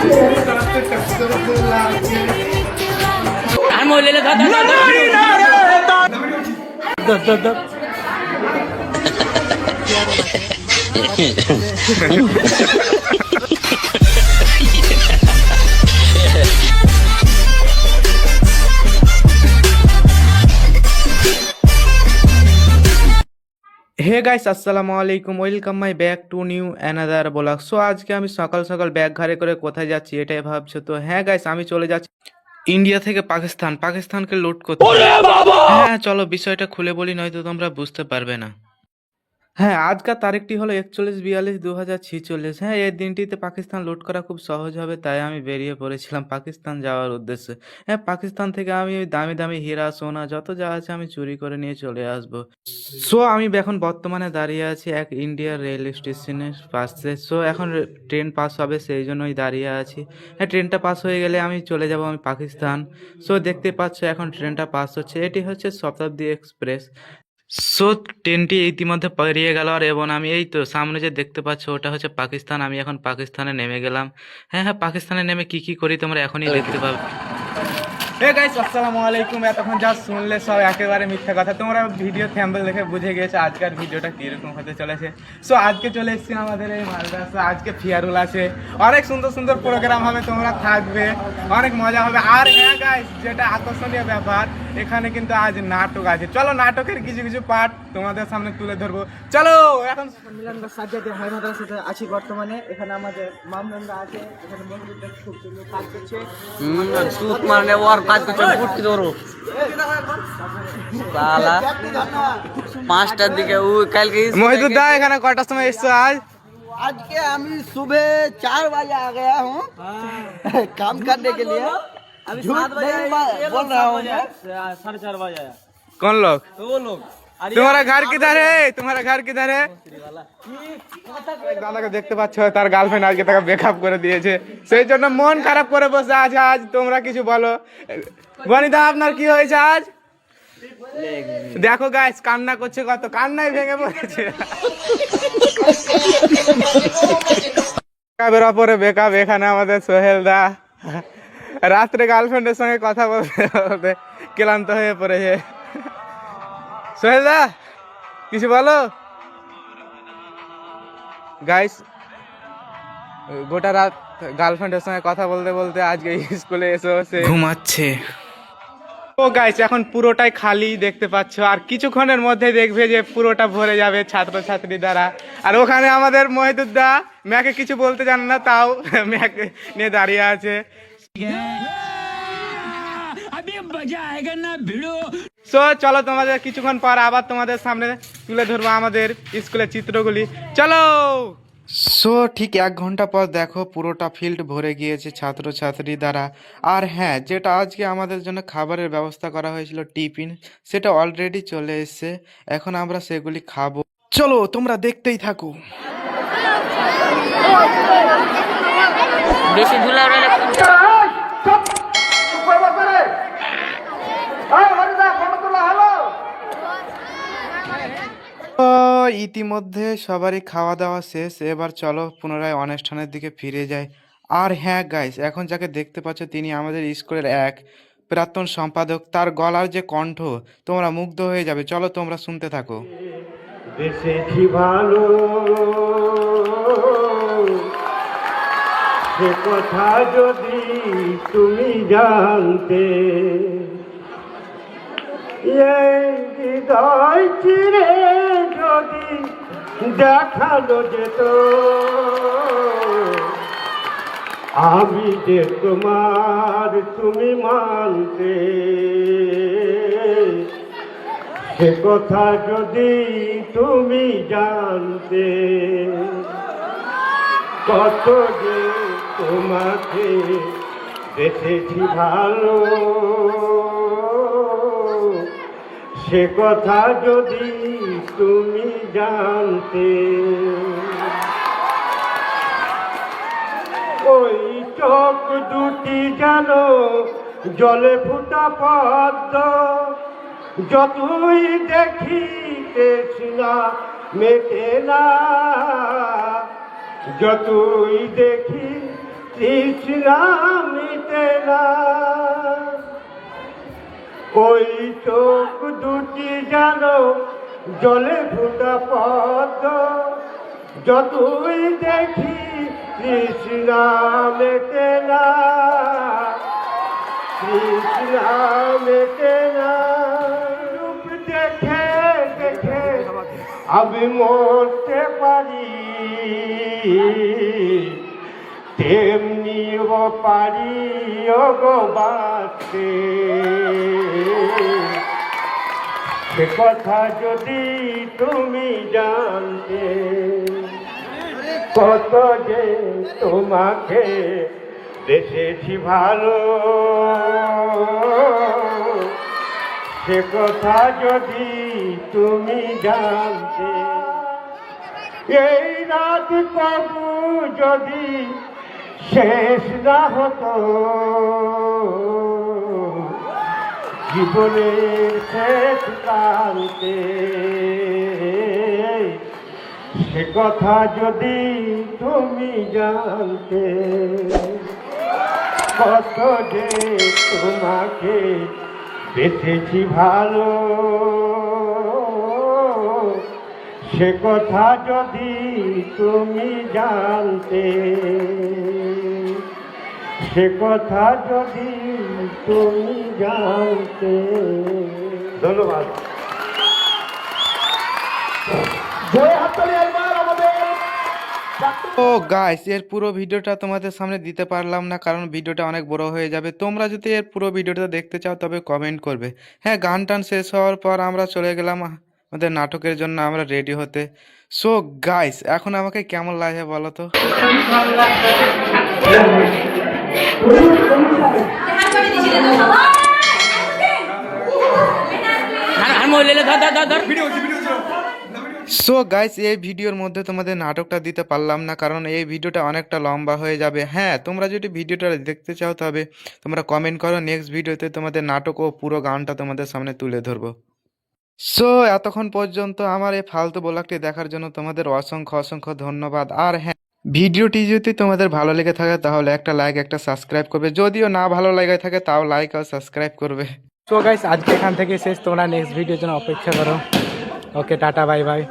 Hey guys, আসসালামু আলাইকুম, welcome my back to new another blog. So আজকে আমি সকাল সকাল ব্যাগ ঘাড়ে করে কোথায় যাচ্ছি এটাই ভাবছো তো? হ্যাঁ গাইস, আমি চলে যাচ্ছি ইন্ডিয়া থেকে পাকিস্তানকে লুট করতে। হ্যাঁ চলো বিষয়টা খুলে বলি, নয়তো তোমরা বুঝতে পারবে না। হ্যাঁ, আজকের তারিখটি হলো 41/42/2046। হ্যাঁ, এই দিনটিতে পাকিস্তান লুট করা খুব সহজ হবে, তাই আমি বেরিয়ে পড়েছিলাম পাকিস্তান যাওয়ার উদ্দেশ্যে। হ্যাঁ, পাকিস্তান থেকে আমি ওই দামি দামি হীরা সোনা যত যা আছে আমি চুরি করে নিয়ে চলে আসবো। সো আমি এখন বর্তমানে দাঁড়িয়ে আছি এক ইন্ডিয়ার রেল স্টেশনের পাশে। সো এখন ট্রেন পাস হবে, সেই জন্যই দাঁড়িয়ে আছি। হ্যাঁ, ট্রেনটা পাস হয়ে গেলে আমি চলে যাব আমি পাকিস্তান। সো দেখতে পাচ্ছ এখন ট্রেনটা পাস হচ্ছে, এটি হচ্ছে শতাব্দী এক্সপ্রেস। সো ট্রেনটি ইতিমধ্যে পেরিয়ে গেল, আর এবং আমি এই তো সামনে যে দেখতে পাচ্ছ ওটা হচ্ছে পাকিস্তান। আমি এখন পাকিস্তানে নেমে গেলাম। হ্যাঁ হ্যাঁ, পাকিস্তানে নেমে কি কি করি তোমরা এখনই দেখতে পাবে। হে গাইস, আসসালামু আলাইকুম। এতক্ষণ যা শুনলে সব একেবারে মিথ্যা কথা। তোমরা ভিডিও থ্যাম্বনেল দেখে বুঝে গেছো আজকের ভিডিওটা কীরকম হতে চলেছে। সো আজকে চলে এসেছি আমাদের এই মালদা। সো আজকে ফিয়ারুল আছে, অনেক সুন্দর সুন্দর প্রোগ্রাম হবে, তোমরা থাকবে, অনেক মজা হবে। আর হ্যাঁ গাইস, যেটা আকর্ষণীয় ব্যাপার, এখানে কিন্তু আজ নাটক আছে। চলো নাটকের কিছু কিছু পার্ট তোমাদের সামনে তুলে ধরবো। চলো এখন মিলনগর সাজ্জাদে হাই মাদ্রাসাতে আছি বর্তমানে। এখানে আমাদের মামুনরা আছে, এখানে মন্দিরটা খুব সুন্দর কাজ করছে। সুত মানে ওর কাজ করছে ফুটকি ধরো সালা 5টার দিকে ও কালকে মহিদুদ্দা এখানে কটার সময় এসছো আজ? आज के हम सुबह 4 बजे आ गया हूँ काम करने के लिए। अभी 7 बजे बोल रहा हूँ मैं, 4:30 बजे आया। कौन लोग? वो लोग तुम्हारा घर किधर है? तुम्हारा घर किधर है? দাদাকে দেখতে পাচ্ছ, তার গার্লফ্রেন্ড আজকে তাকে ব্রেকআপ করে দিয়েছে, সেই জন্য মন খারাপ করে বসে আছে। আজ তোমরা কিছু বলো। গণিতা আপনার কি হয়েছে আজ? দেখো গাইস, কান্না করছে, কত কান্নাই ভেঙে পড়েছে। বের পরে বেকআপ এখানে আমাদের সোহেল দা রাত্রে গার্লফ্রেন্ডের সঙ্গে কথা বলতে বলতে ক্লান্ত হয়ে পড়েছে। সোহেল দা কিছু বলো। গাইস, গোটা রাত গার্লফ্রেন্ডের সঙ্গে কথা বলতে বলতে আজকে স্কুলে এসে সে ঘুমাচ্ছে। ও গাইস, এখন পুরোটাই খালি দেখতে পাচ্ছ, আর কিছুক্ষণের মধ্যে দেখবে যে পুরোটা ভরে যাবে ছাত্রছাত্রী দ্বারা। আর ওখানে আমাদের মহিদুদ্দা ম্যাকে কিছু বলতে জানে না, তাও ম্যাক নিয়ে দাঁড়িয়ে আছে। সো চলো, তোমাদের কিছুক্ষণ পর আবার তোমাদের সামনে তুলে ধরবো আমাদের স্কুলের চিত্রগুলি। চলো। সো ঠিক 1 ঘন্টা পর দেখো পুরোটা ফিল্ড ভরে গিয়েছে ছাত্রছাত্রী দ্বারা। আর হ্যাঁ, যেটা আজকে আমাদের জন্য খাবারের ব্যবস্থা করা হয়েছিল টিফিন, সেটা অলরেডি চলে এসেছে। এখন আমরা সেগুলি খাবো। চলো তোমরা দেখতেই থাকো। বেশি ধুলা উড়ালে ইতিমধ্যে সবারই খাওয়া দাওয়া শেষ, এবার চলো পুনরায় অনুষ্ঠানের দিকে ফিরে যাই। আর হ্যাঁ গাইস, এখন যাকে দেখতে পাচ্ছ তিনি আমাদের স্কুলের এক প্রাক্তন সম্পাদক। তার গলার যে কণ্ঠ, তোমরা মুগ্ধ হয়ে যাবে। চলো তোমরা শুনতে থাকো। বেশি ভালো সে কথা যদি তুমি জানতে, এই হৃদয় চিরে যদি দেখানো যেত, আমি যে তোমার তুমি মানতে, সে কথা যদি তুমি জানতে, কত যে তোমাকে বেঁচেছি ভালো, সে কথা যদি তুমি জানতে। ওই চোখ দুটি যেন জলে ফুটা পদ্ম, যতই দেখিতেছি না মেটে না, যতই দেখি তৃষ্ণা মিটে না, ওই চোখ দুটি যেন জলে ফুটা পদ্ম, যতই দেখি তৃষ্ণা মেটে না, তৃষ্ণা মেটে না। রূপ দেখে দেখে আমি মরতে পারি, তেমনি পারি গো বাঁচতে। সে কথা যদি তুমি জানতে, কত যে তোমাকে বেসেছি ভালো, সে কথা যদি তুমি জানতে। এই রাত কবু যদি শেষ না হতো, জীবনের শেষ প্রান্তে, সে কথা যদি তুমি জানতে, কত যে তোমাকে বেঁচেছি ভালো, সে কথা যদি তুমি জানতে, সে কথা যদি তুমি জানতে। ধন্যবাদ। তো গাইস এর পুরো ভিডিওটা তোমাদের সামনে দিতে পারলাম না, কারণ ভিডিওটা অনেক বড় হয়ে যাবে। তোমরা যদি এর পুরো ভিডিওটা দেখতে চাও তবে কমেন্ট করবে। হ্যাঁ, গান টান শেষ হওয়ার পর আমরা চলে গেলাম আমাদের নাটকের জন্য আমরা রেডি হতে। সো গাইস এখন আমাকে কেমন লাগে বলো তো? সো গাইস এই ভিডিওর মধ্যে তোমাদের নাটকটা দিতে পারলাম না, কারণ এই ভিডিওটা অনেকটা লম্বা হয়ে যাবে। হ্যাঁ, তোমরা যদি ভিডিওটা দেখতে চাও তবে তোমরা কমেন্ট করো, নেক্সট ভিডিওতে তোমাদের নাটক ও পুরো গানটা তোমাদের সামনে তুলে ধরবো। সো এতক্ষণ পর্যন্ত আমার এই ফালতু ব্লগটি দেখার জন্য তোমাদের অসংখ্য অসংখ্য ধন্যবাদ। আর হ্যাঁ, ভিডিওটি যদি তোমাদের ভালো লেগে থাকে তাহলে একটা লাইক একটা সাবস্ক্রাইব করবে, যদিও না ভালো লেগে থাকে তাও লাইক আর সাবস্ক্রাইব করবে। সো গাইস আজকে এখান থেকে শেষ, তোমরা নেক্সট ভিডিওর জন্য অপেক্ষা করো। ওকে, টাটা, বাই বাই।